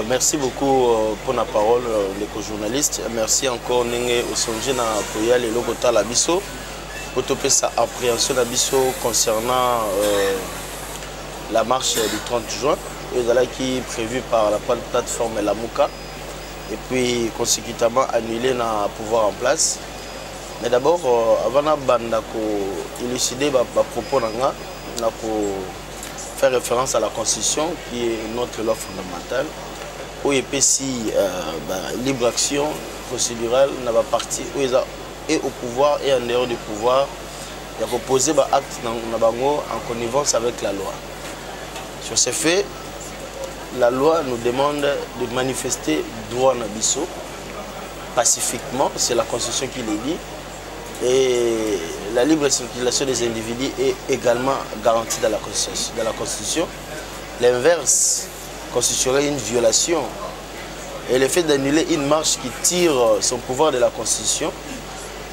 Merci beaucoup pour la parole, les co-journalistes. Merci encore au Songe na Koya et Logota Labiso pour topper sa appréhension d'Abiso concernant la marche du 30 juin qui est prévue par la plateforme Lamuka et puis consécutivement annulée dans pouvoir en place. Mais d'abord, avant de élucider mes propos, je faire référence à la Constitution qui est notre loi fondamentale. Où il libre action procédurale n'a pas parti et au pouvoir et en dehors du pouvoir, il y a posé un acte en connivence avec la loi. Sur ces faits, la loi nous demande de manifester droit Nabiso pacifiquement, c'est la Constitution qui le dit, et la libre circulation des individus est également garantie dans la Constitution. L'inverse constituerait une violation. Et le fait d'annuler une marche qui tire son pouvoir de la Constitution,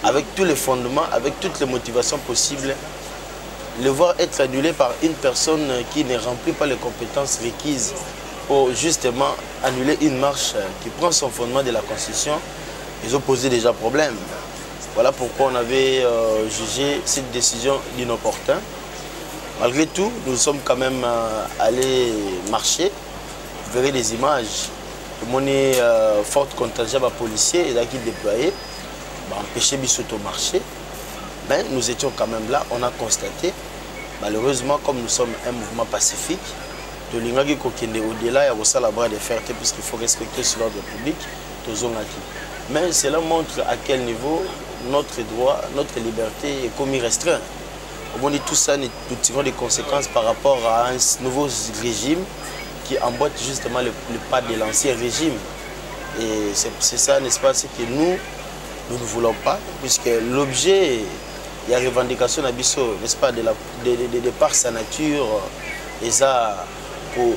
avec tous les fondements, avec toutes les motivations possibles, le voir être annulé par une personne qui ne remplit pas les compétences requises pour justement annuler une marche qui prend son fondement de la Constitution, ils ont posé déjà problème. Voilà pourquoi on avait jugé cette décision d'inopportun. Malgré tout, nous sommes quand même allés marcher. Vous verrez des images. Mon forte contingent de policiers et qui déployés empêcher Bissoto marcher. Mais nous étions quand même là. On a constaté, malheureusement, comme nous sommes un mouvement pacifique, de l'ingagi kokende au-delà et au la bras de fer puisqu'il faut respecter sur l'ordre public. Mais cela montre à quel niveau notre droit, notre liberté est commis restreint. On dit tout ça, nous tirons des conséquences par rapport à un nouveau régime qui emboîte justement le pas de l'ancien régime. Et c'est ça, n'est-ce pas, ce que nous ne voulons pas, puisque l'objet, il y a revendication d'Abisso, n'est-ce pas, de par sa nature, et ça, pour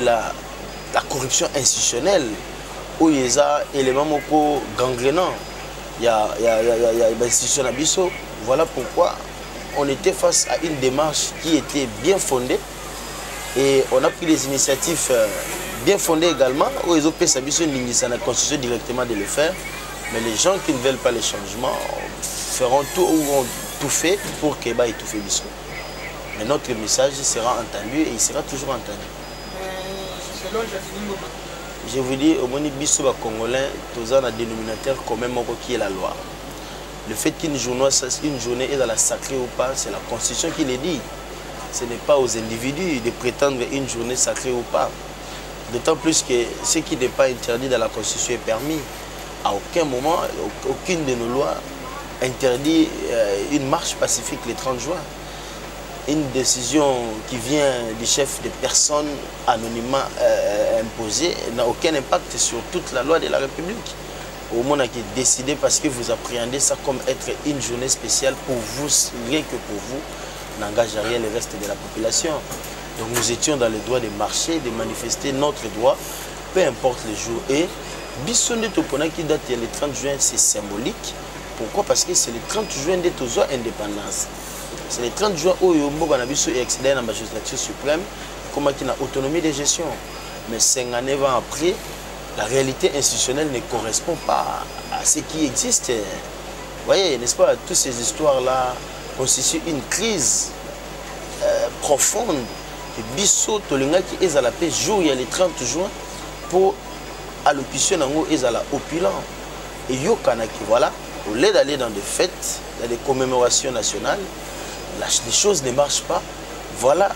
la corruption institutionnelle, où il y a des éléments gangrénants, il y a l'institution d'Abisso. Voilà pourquoi on était face à une démarche qui était bien fondée. Et on a pris des initiatives bien fondées également, où ils ont fait la Constitution directement de le faire. Mais les gens qui ne veulent pas les changements feront tout ou vont tout fait pour qu'ils aient tout fait. Mais notre message sera entendu et il sera toujours entendu. Je vous dis, au moins, Bissou Congolais, tous un dénominateur commun qui est la loi. Le fait qu'une journée est dans la sacrée ou pas, c'est la Constitution qui le dit. Ce n'est pas aux individus de prétendre une journée sacrée ou pas. D'autant plus que ce qui n'est pas interdit dans la Constitution est permis. À aucun moment, aucune de nos lois interdit une marche pacifique le 30 juin. Une décision qui vient du chef de personne anonymement imposée n'a aucun impact sur toute la loi de la République. Au monde qui est décidé parce que vous appréhendez ça comme être une journée spéciale pour vous, rien que pour vous, n'engage à rien le reste de la population. Donc nous étions dans le droit de marcher, de manifester notre droit, peu importe le jour. Et Bissonde Topona qui date le 30 juin, c'est symbolique. Pourquoi? Parce que c'est le 30 juin de Tozo indépendance. C'est le 30 juin où Yombo Ganabiso est accédé à la magistrature suprême, comme qui a autonomie de gestion. Mais 59 ans après, la réalité institutionnelle ne correspond pas à ce qui existe. Vous voyez, n'est-ce pas, toutes ces histoires-là constituent une crise profonde. Et Bisso, Tolinga qui est à la paix, jour, il y a le 30 juin, pour allocution nango est à la opulent. Et Yokana qui, voilà, au lieu d'aller dans des fêtes, dans des commémorations nationales, les choses ne marchent pas. Voilà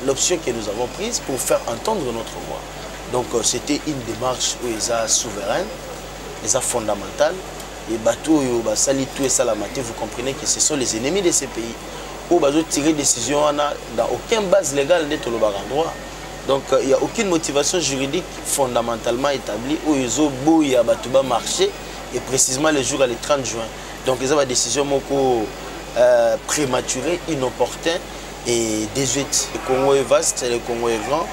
l'option que nous avons prise pour faire entendre notre voix. Donc c'était une démarche où ils sont souveraine, ils sont fondamentale. Et bateau, Salitou et Salamate, vous comprenez que ce sont les ennemis de ces pays. Où ils ont tiré décision dans aucune base légale d'être le droit. Donc il n'y a aucune motivation juridique fondamentalement établie où ils ont beau y a marché et précisément le jour le 30 juin. Donc ils ont une décision prématurée, inopportune et désuète. Le Congo est vaste, le Congo est grand.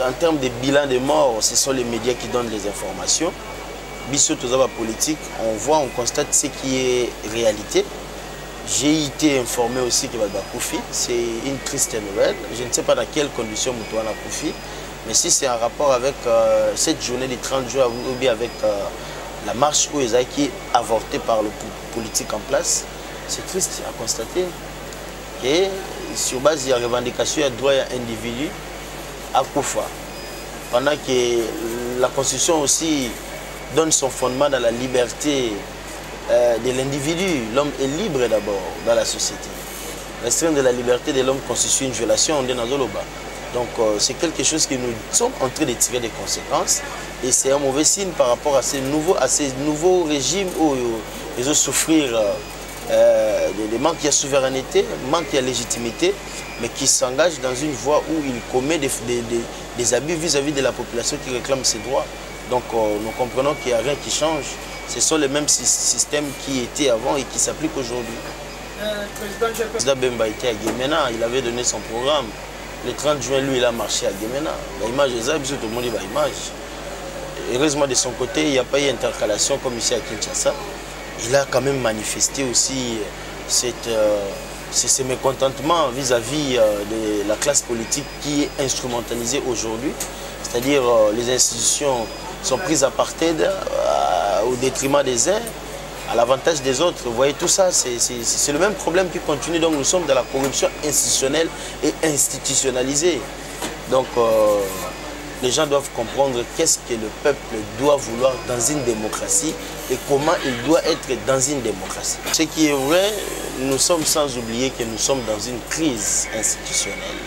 En termes de bilan de morts, ce sont les médias qui donnent les informations. Bissot politique, on voit, on constate ce qui est réalité. J'ai été informé aussi que Koufi, c'est une triste nouvelle. Je ne sais pas dans quelles conditions Moutouana Koufi, mais si c'est en rapport avec cette journée des 30 jours ou bien avec la marche où ils ont été avortés par le politique en place, c'est triste à constater. Et sur base de la revendication, il y a droit à un individu à Koufa. Pendant que la Constitution aussi donne son fondement dans la liberté de l'individu. L'homme est libre d'abord dans la société. Restreindre de la liberté de l'homme constitue une violation de Nazoloba. Donc c'est quelque chose que nous sommes en train de tirer des conséquences. Et c'est un mauvais signe par rapport à ces nouveaux régimes où ils vont souffrir des manques de souveraineté, manque de légitimité, mais qui s'engagent dans une voie où ils commettent des abus vis-à-vis de la population qui réclame ses droits. Donc nous comprenons qu'il n'y a rien qui change. Ce sont les mêmes systèmes qui étaient avant et qui s'appliquent aujourd'hui. Le président Bemba était à Guémena, il avait donné son programme. Le 30 juin, lui, il a marché à Guémena. L'image est tout le monde dit l'image. Heureusement, de son côté, il n'y a pas eu d'intercalation comme ici à Kinshasa. Il a quand même manifesté aussi ce mécontentement vis-à-vis de la classe politique qui est instrumentalisée aujourd'hui. C'est-à-dire les institutions sont prises à parted au détriment des uns, à l'avantage des autres. Vous voyez, tout ça, c'est le même problème qui continue. Donc nous sommes dans la corruption institutionnelle et institutionnalisée. Donc les gens doivent comprendre qu'est-ce que le peuple doit vouloir dans une démocratie et comment il doit être dans une démocratie. Ce qui est vrai, nous sommes sans oublier que nous sommes dans une crise institutionnelle.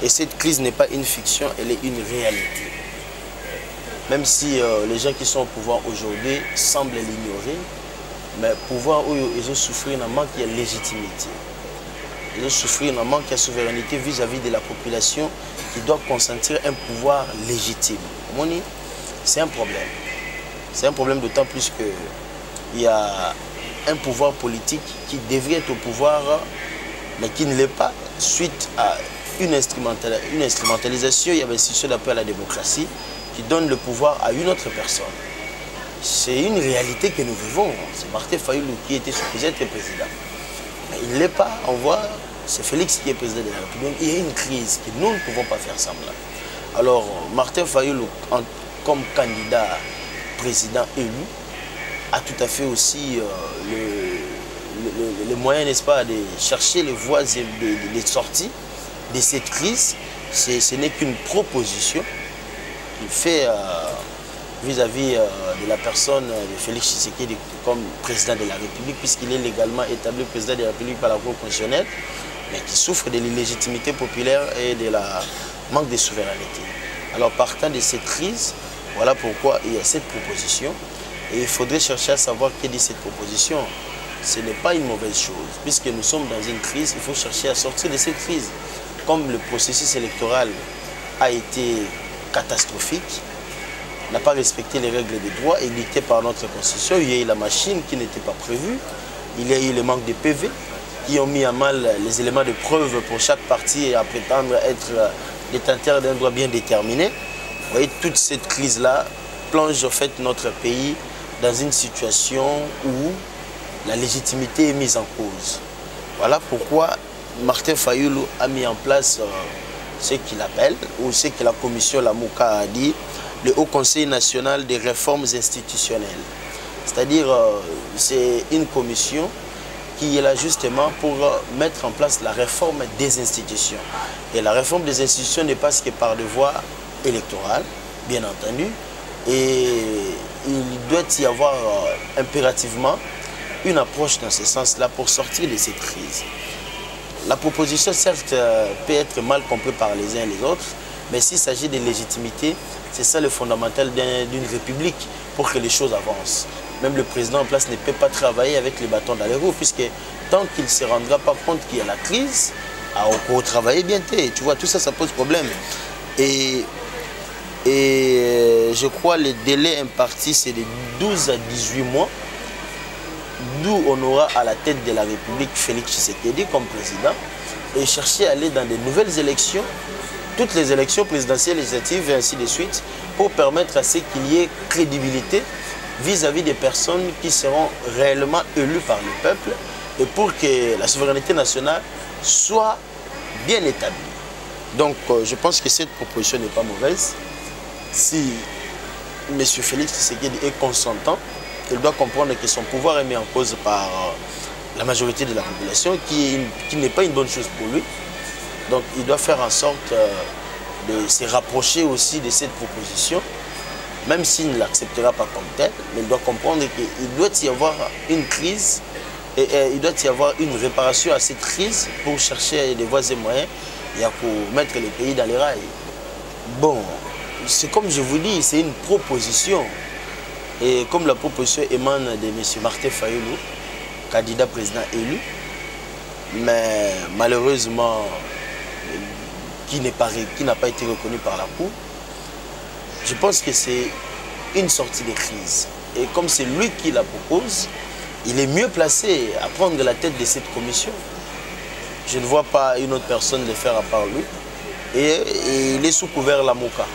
Et cette crise n'est pas une fiction, elle est une réalité. Même si les gens qui sont au pouvoir aujourd'hui semblent l'ignorer, mais le pouvoir où ils ont souffert d'un manque de légitimité. Ils ont souffert d'un manque de souveraineté vis-à-vis de la population qui doit consentir un pouvoir légitime. C'est un problème. C'est un problème d'autant plus qu'il y a un pouvoir politique qui devrait être au pouvoir, mais qui ne l'est pas, suite à une instrumentalisation, il y avait l'institution d'appel à la démocratie qui donne le pouvoir à une autre personne. C'est une réalité que nous vivons. C'est Martin Fayoulou qui était supposé être président. Mais il ne l'est pas. On voit, c'est Félix qui est président de la République. Il y a une crise que nous ne pouvons pas faire semblant. Alors, Martin Fayoulou, comme candidat président élu, a tout à fait aussi les moyens, n'est-ce pas, de chercher les voies de sortie de cette crise. Ce n'est qu'une proposition qu'il fait vis-à-vis de la personne de Félix Tshisekedi comme président de la République, puisqu'il est légalement établi président de la République par la Cour constitutionnelle, mais qui souffre de l'illégitimité populaire et de la manque de souveraineté. Alors partant de cette crise, voilà pourquoi il y a cette proposition. Et il faudrait chercher à savoir quelle est cette proposition. Ce n'est pas une mauvaise chose. Puisque nous sommes dans une crise, il faut chercher à sortir de cette crise. Comme le processus électoral a été catastrophique, n'a pas respecté les règles de droit édictées par notre constitution, il y a eu la machine qui n'était pas prévue, il y a eu le manque de PV qui ont mis à mal les éléments de preuve pour chaque parti à prétendre être détenteur d'un droit bien déterminé. Vous voyez, toute cette crise-là plonge en fait notre pays dans une situation où la légitimité est mise en cause. Voilà pourquoi Martin Fayoulou a mis en place ce qu'il appelle, ou ce que la commission Lamouka a dit, le Haut Conseil national des réformes institutionnelles. C'est-à-dire, c'est une commission qui est là justement pour mettre en place la réforme des institutions. Et la réforme des institutions ne passe que par des voies électorales, bien entendu, et il doit y avoir impérativement une approche dans ce sens-là pour sortir de cette crise. La proposition, certes, peut être mal comprise par les uns et les autres, mais s'il s'agit de légitimité, c'est ça le fondamental d'une république pour que les choses avancent. Même le président en place ne peut pas travailler avec les bâtons dans les roues, puisque tant qu'il ne se rendra pas compte qu'il y a la crise, on peut travailler bien. Tu vois, tout ça, ça pose problème. Et je crois que le délai imparti, c'est de 12 à 18 mois, d'où on aura à la tête de la République Félix Tshisekedi comme président, et chercher à aller dans de nouvelles élections, toutes les élections présidentielles, législatives et ainsi de suite, pour permettre à ce qu'il y ait crédibilité vis-à-vis des personnes qui seront réellement élues par le peuple et pour que la souveraineté nationale soit bien établie. Donc je pense que cette proposition n'est pas mauvaise. Si M. Félix Tshisekedi est consentant, il doit comprendre que son pouvoir est mis en cause par la majorité de la population, qui n'est pas une bonne chose pour lui. Donc il doit faire en sorte de se rapprocher aussi de cette proposition, même s'il ne l'acceptera pas comme tel, mais il doit comprendre qu'il doit y avoir une crise et il doit y avoir une réparation à cette crise pour chercher des voies et moyens et pour mettre le pays dans les rails. Bon, c'est comme je vous dis, c'est une proposition. Et comme la proposition émane de M. Martin Fayulu, candidat président élu, mais malheureusement, qui n'a pas été reconnu par la Cour, je pense que c'est une sortie de crise. Et comme c'est lui qui la propose, il est mieux placé à prendre la tête de cette commission. Je ne vois pas une autre personne le faire à part lui. Et il est sous couvert la Mouka.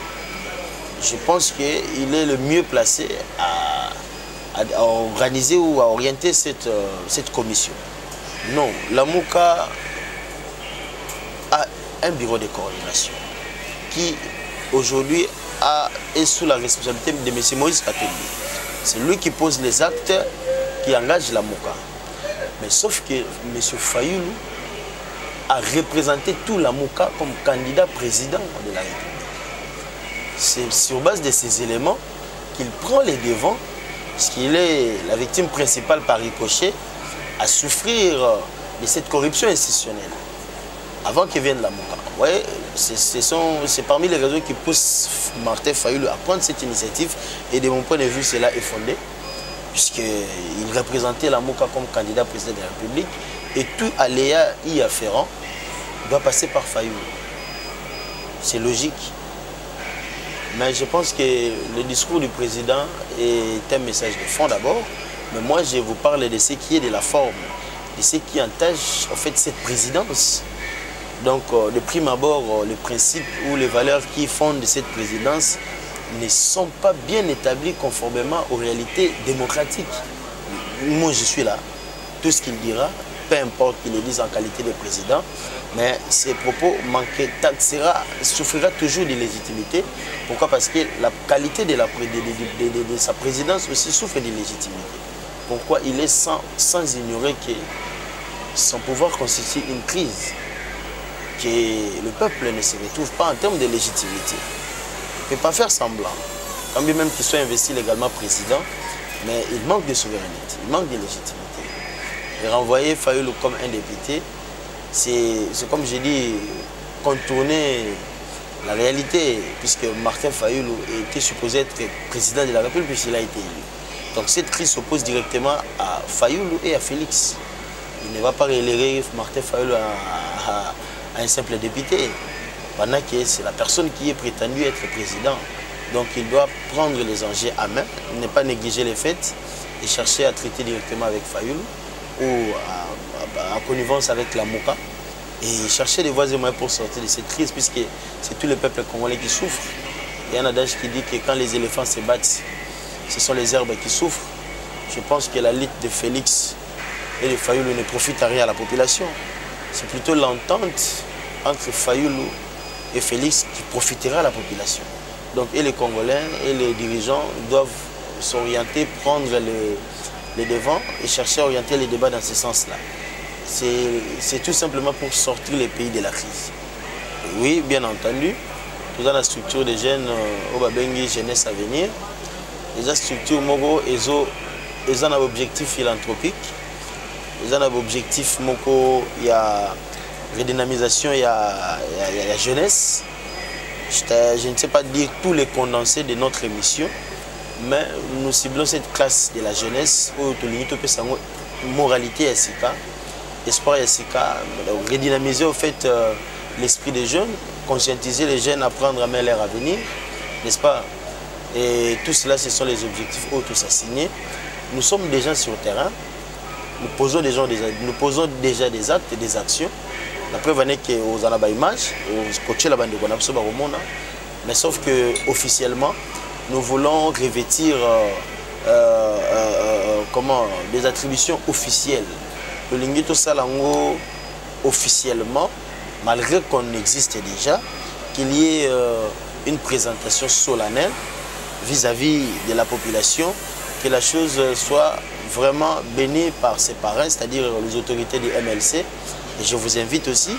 Je pense qu'il est le mieux placé à organiser ou à orienter cette commission. Non, la Mouka a un bureau de coordination qui aujourd'hui est sous la responsabilité de M. Moïse Katumbi. C'est lui qui pose les actes qui engagent la Mouka. Mais sauf que M. Fayulu a représenté tout la Mouka comme candidat président de la République. C'est sur base de ces éléments qu'il prend les devants, puisqu'il est la victime principale par ricochet, à souffrir de cette corruption institutionnelle avant qu'il vienne la Mouka. Ouais, c'est parmi les raisons qui poussent Martin Fayulu à prendre cette initiative, et de mon point de vue, cela est fondé, puisqu'il représentait la Mouka comme candidat président de la République, et tout aléa y afférent doit passer par Fayulu. C'est logique. Mais je pense que le discours du président est un message de fond d'abord, mais moi je vous parle de ce qui est de la forme, de ce qui entache en fait cette présidence. Donc de prime abord, les principes ou les valeurs qui fondent cette présidence ne sont pas bien établis conformément aux réalités démocratiques. Moi je suis là, tout ce qu'il dira, peu importe qu'il le dise en qualité de président, mais ses propos souffrira toujours de légitimité. Pourquoi? Parce que la qualité de sa présidence aussi souffre de légitimité. Pourquoi? Il est sans ignorer que son pouvoir constitue une crise, que le peuple ne se retrouve pas en termes de légitimité. Il ne peut pas faire semblant, quand bien même qu'il soit investi légalement président, mais il manque de souveraineté, il manque de légitimité. Et renvoyer Fayulu comme un député, c'est comme j'ai dit, contourner la réalité, puisque Martin Fayulu était supposé être président de la République puisqu'il a été élu. Donc cette crise s'oppose directement à Fayulu et à Félix. Il ne va pas reléguer Martin Fayulu à un simple député, pendant que c'est la personne qui est prétendue être président. Donc il doit prendre les enjeux à main, ne pas négliger les faits et chercher à traiter directement avec Fayulu ou en connivence avec la Mouka, et chercher des voies et moyens pour sortir de cette crise, puisque c'est tout le peuple congolais qui souffre. Il y a un adage qui dit que quand les éléphants se battent, ce sont les herbes qui souffrent. Je pense que la lutte de Félix et de Fayulu ne profite à rien à la population. C'est plutôt l'entente entre Fayulu et Félix qui profitera à la population. Donc et les Congolais et les dirigeants doivent s'orienter, prendre les devants et chercher à orienter les débats dans ce sens-là. C'est tout simplement pour sortir les pays de la crise. Et oui, bien entendu, nous avons la structure des jeunes au Babengi Jeunesse à venir. Les structures Mogo, ils ont un objectif philanthropique. Ils ont un objectif Moko, il y a redynamisation, il y a jeunesse. Je ne sais pas dire tous les condensés de notre émission, mais nous ciblons cette classe de la jeunesse où moralité et espoir et redynamiser au fait l'esprit des jeunes, conscientiser les jeunes à prendre à main leur avenir, n'est-ce pas? Et tout cela, ce sont les objectifs tous assignés. Nous sommes déjà sur le terrain, nous posons déjà des actes et des actions. La preuve est qu'aux images, aux coachés la bande de Gonapso Baromona, mais sauf que officiellement, nous voulons revêtir des attributions officielles le Lingito Salango officiellement, malgré qu'on existe déjà, qu'il y ait une présentation solennelle vis-à-vis de la population, que la chose soit vraiment bénie par ses parrains, c'est-à-dire les autorités du MLC. Et je vous invite aussi,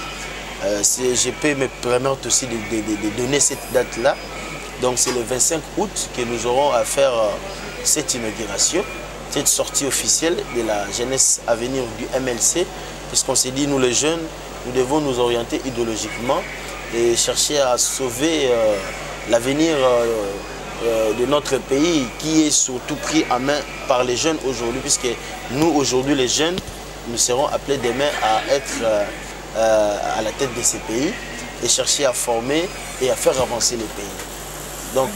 je peux me permettre aussi de donner cette date-là. Donc c'est le 25 août que nous aurons à faire cette inauguration, cette sortie officielle de la jeunesse à venir du MLC, puisqu'on s'est dit, nous les jeunes, nous devons nous orienter idéologiquement et chercher à sauver l'avenir de notre pays qui est surtout pris en main par les jeunes aujourd'hui, puisque nous aujourd'hui les jeunes, nous serons appelés demain à être à la tête de ces pays et chercher à former et à faire avancer les pays. Donc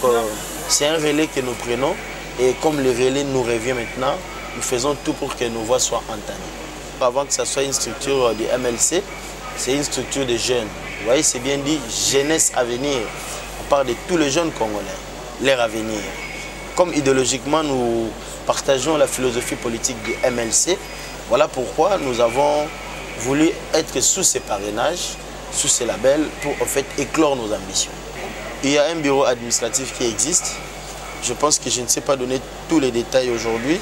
c'est un relais que nous prenons et comme le relais nous revient maintenant, nous faisons tout pour que nos voix soient entendues. Avant que ce soit une structure du MLC, c'est une structure de jeunes. Vous voyez, c'est bien dit, jeunesse à venir. On parle de tous les jeunes Congolais, leur avenir. Comme idéologiquement, nous partageons la philosophie politique du MLC, voilà pourquoi nous avons voulu être sous ces parrainages, sous ces labels, pour en fait éclore nos ambitions. Il y a un bureau administratif qui existe. Je pense que je ne sais pas donner tous les détails aujourd'hui,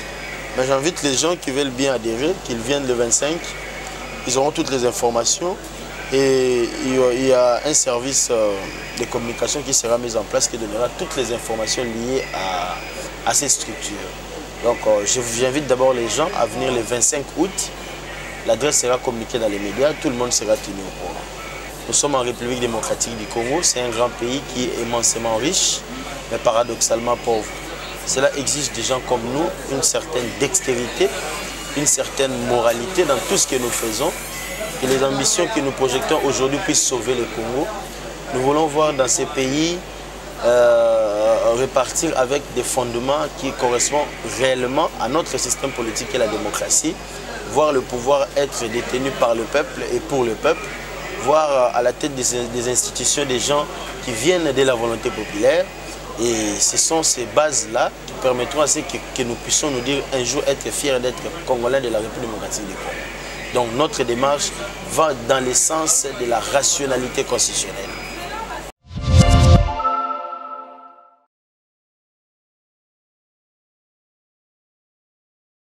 mais j'invite les gens qui veulent bien adhérer, qu'ils viennent le 25. Ils auront toutes les informations et il y a un service de communication qui sera mis en place qui donnera toutes les informations liées à ces structures. Donc j'invite d'abord les gens à venir le 25 août. L'adresse sera communiquée dans les médias, tout le monde sera tenu au courant. Nous sommes en République démocratique du Congo, c'est un grand pays qui est immensément riche, mais paradoxalement pauvre. Cela exige des gens comme nous une certaine dextérité, une certaine moralité dans tout ce que nous faisons. Et les ambitions que nous projetons aujourd'hui puissent sauver le Congo. Nous voulons voir dans ces pays repartir avec des fondements qui correspondent réellement à notre système politique et la démocratie, voir le pouvoir être détenu par le peuple et pour le peuple, voir à la tête des institutions des gens qui viennent de la volonté populaire. Et ce sont ces bases-là qui permettront à ce que nous puissions nous dire un jour être fiers d'être Congolais de la République démocratique du Congo. Donc notre démarche va dans le sens de la rationalité constitutionnelle.